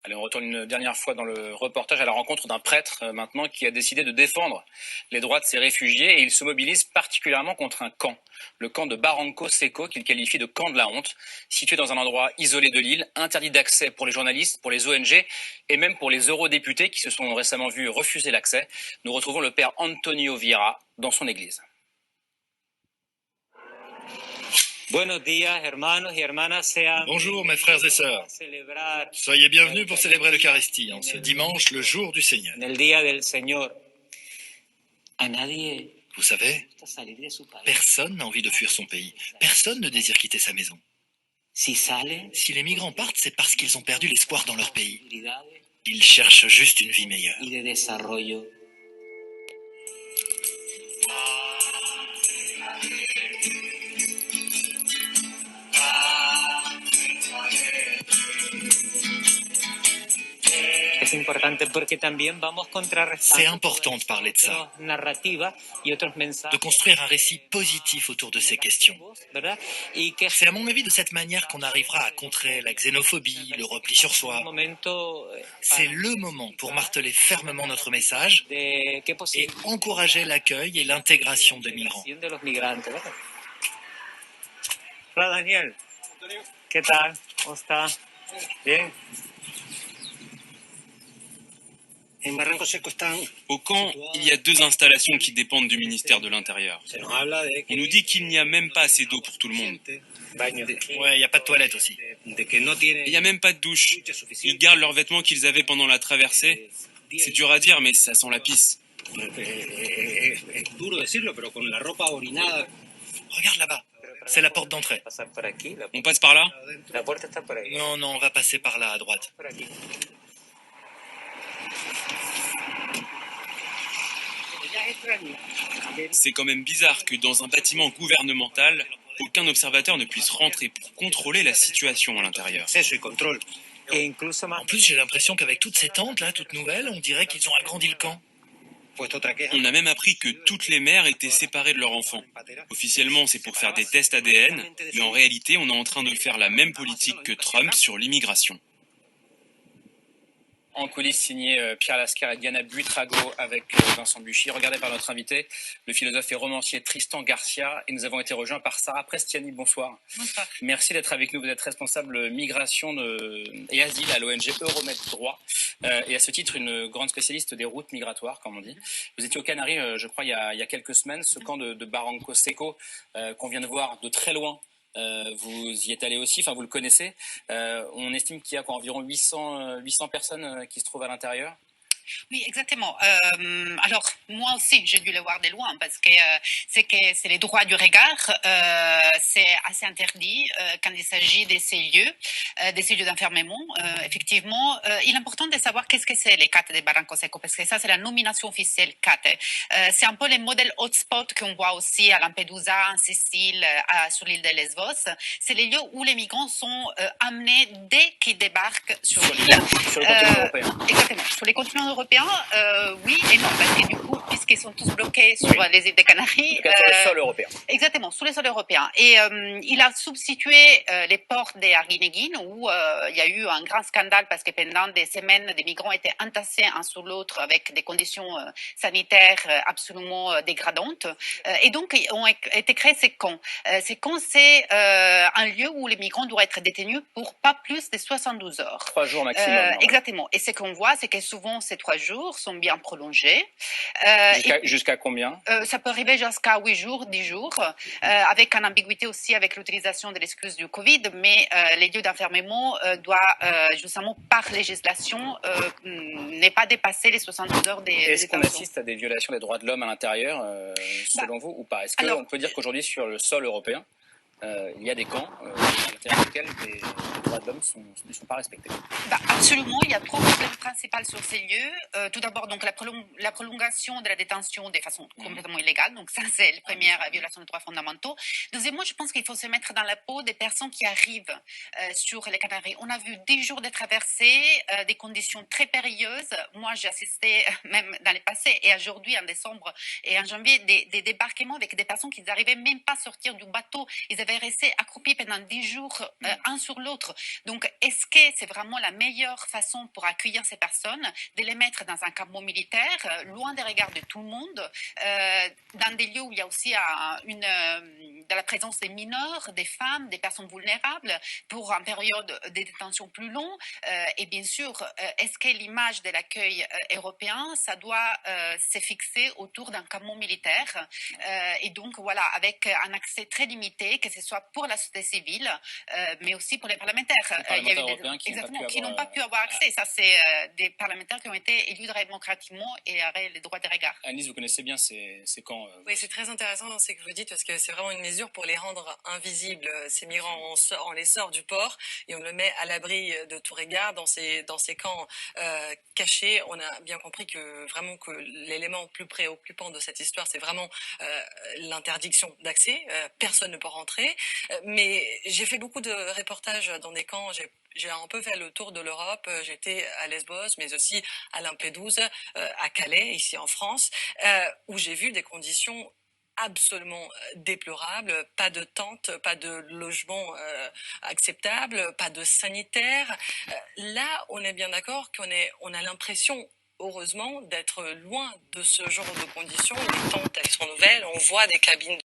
Allez, on retourne une dernière fois dans le reportage à la rencontre d'un prêtre maintenant qui a décidé de défendre les droits de ces réfugiés et il se mobilise particulièrement contre un camp, le camp de Barranco Seco qu'il qualifie de camp de la honte, situé dans un endroit isolé de l'île, interdit d'accès pour les journalistes, pour les ONG et même pour les eurodéputés qui se sont récemment vus refuser l'accès. Nous retrouvons le père Antonio Vieira dans son église. Bonjour mes frères et sœurs, soyez bienvenus pour célébrer l'Eucharistie en ce dimanche, le jour du Seigneur. Vous savez, personne n'a envie de fuir son pays, personne ne désire quitter sa maison. Si les migrants partent, c'est parce qu'ils ont perdu l'espoir dans leur pays. Ils cherchent juste une vie meilleure. C'est important de parler de ça, de construire un récit positif autour de ces questions. C'est à mon avis de cette manière qu'on arrivera à contrer la xénophobie, le repli sur soi. C'est le moment pour marteler fermement notre message et encourager l'accueil et l'intégration des migrants. Hola Daniel, ¿qué tal? ¿Cómo está? Bien. Au camp, il y a 2 installations qui dépendent du ministère de l'Intérieur. On nous dit qu'il n'y a même pas assez d'eau pour tout le monde. Ouais, il n'y a pas de toilette aussi. Il n'y a même pas de douche. Ils gardent leurs vêtements qu'ils avaient pendant la traversée. C'est dur à dire, mais ça sent la pisse. Regarde là-bas, c'est la porte d'entrée. On passe par là? Non, on va passer par là à droite. C'est quand même bizarre que dans un bâtiment gouvernemental, aucun observateur ne puisse rentrer pour contrôler la situation à l'intérieur. En plus, j'ai l'impression qu'avec toutes ces tentes là, toutes nouvelles, on dirait qu'ils ont agrandi le camp. On a même appris que toutes les mères étaient séparées de leurs enfants. Officiellement, c'est pour faire des tests ADN, mais en réalité, on est en train de faire la même politique que Trump sur l'immigration. En coulisses, signé Pierre Lascar et Diana Buitrago avec Vincent Buchy, regardé par notre invité, le philosophe et romancier Tristan Garcia, et nous avons été rejoints par Sarah Prestiani. Bonsoir. Bonsoir. Merci d'être avec nous. Vous êtes responsable migration et asile à l'ONG Euromed Droit, et à ce titre une grande spécialiste des routes migratoires, comme on dit. Vous étiez aux Canaries, je crois, il y a quelques semaines, ce camp de Barranco Seco qu'on vient de voir de très loin. Vous y êtes allé aussi, enfin vous le connaissez. On estime qu'il y a environ 800 personnes qui se trouvent à l'intérieur. Oui, exactement. Alors, moi aussi, j'ai dû le voir de loin parce que c'est les droits du regard. C'est assez interdit quand il s'agit de ces lieux d'enfermement. Effectivement, il est important de savoir qu'est-ce que c'est les CAT de Barranco Seco parce que ça, c'est la nomination officielle CAT. C'est un peu les modèles hotspot qu'on voit aussi à Lampedusa, en Sicile, sur l'île de Lesbos. C'est les lieux où les migrants sont amenés dès qu'ils débarquent sur l'île. Sur le continent européen. Exactement. Sur les continents européens, oui et non, parce que du coup, puisqu'ils sont tous bloqués sur les îles des Canaries. En tout cas, sur le sol européen. Exactement, sur le sol européen. Et il a substitué les ports d'Arguineguín, où il y a eu un grand scandale parce que pendant des semaines, des migrants étaient entassés un sur l'autre avec des conditions sanitaires absolument dégradantes. Et donc, ont été créés ces camps. Ces camps, c'est un lieu où les migrants doivent être détenus pour pas plus de 72 heures. 3 jours maximum. Exactement. Et ce qu'on voit, c'est que souvent, ces 3 jours sont bien prolongés. Jusqu'à combien? Ça peut arriver jusqu'à 8 jours, 10 jours, avec une ambiguïté aussi avec l'utilisation de l'excuse du Covid, mais les lieux d'enfermement doivent, justement, par législation, ne pas dépasser les 72 heures des Est-ce qu'on assiste à des violations des droits de l'homme à l'intérieur, selon vous, ou pas? Est-ce qu'on peut dire qu'aujourd'hui, sur le sol européen, il y a des camps à l'intérieur desquels les droits de l'homme ne sont pas respectés? Absolument, il y a 3 problèmes principaux sur ces lieux. Tout d'abord, donc la prolongation de la détention de façon complètement illégale. Donc ça, c'est la première violation des droits fondamentaux. Deuxièmement, je pense qu'il faut se mettre dans la peau des personnes qui arrivent sur les Canaries. On a vu 10 jours de traversée, des conditions très périlleuses. Moi, j'ai assisté même dans le passé et aujourd'hui, en décembre et en janvier, des débarquements avec des personnes qui n'arrivaient même pas à sortir du bateau. Ils avaient resté accroupis pendant 10 jours, un sur l'autre. Donc, est-ce que c'est vraiment la meilleure façon pour accueillir ces personnes de les mettre dans un campement militaire, loin des regards de tout le monde, dans des lieux où il y a aussi de la présence des mineurs, des femmes, des personnes vulnérables, pour une période de détention plus longue. Et bien sûr, est-ce que l'image de l'accueil européen, ça doit se fixer autour d'un campement militaire, et donc voilà, avec un accès très limité, que ce soit pour la société civile, mais aussi pour les parlementaires. Les parlementaires européens qui n'ont pas pu avoir accès. Ça, c'est des parlementaires qui ont été élus démocratiquement et avec les droits de regard. Alice, vous connaissez bien ces camps. Oui, c'est très intéressant dans ce que vous dites parce que c'est vraiment une mesure pour les rendre invisibles. Ces migrants, on les sort du port et on le met à l'abri de tout regard dans ces camps cachés. On a bien compris que l'élément le plus préoccupant de cette histoire, c'est vraiment l'interdiction d'accès. Personne ne peut rentrer. Mais j'ai fait beaucoup de reportages dans des camps. J'ai un peu fait le tour de l'Europe. J'étais à Lesbos, mais aussi à Lampedusa, à Calais, ici en France, où j'ai vu des conditions absolument déplorable, pas de tente, pas de logement acceptable, pas de sanitaire. Là, on est bien d'accord on a l'impression, heureusement, d'être loin de ce genre de conditions. Les tentes, elles sont nouvelles, on voit des cabines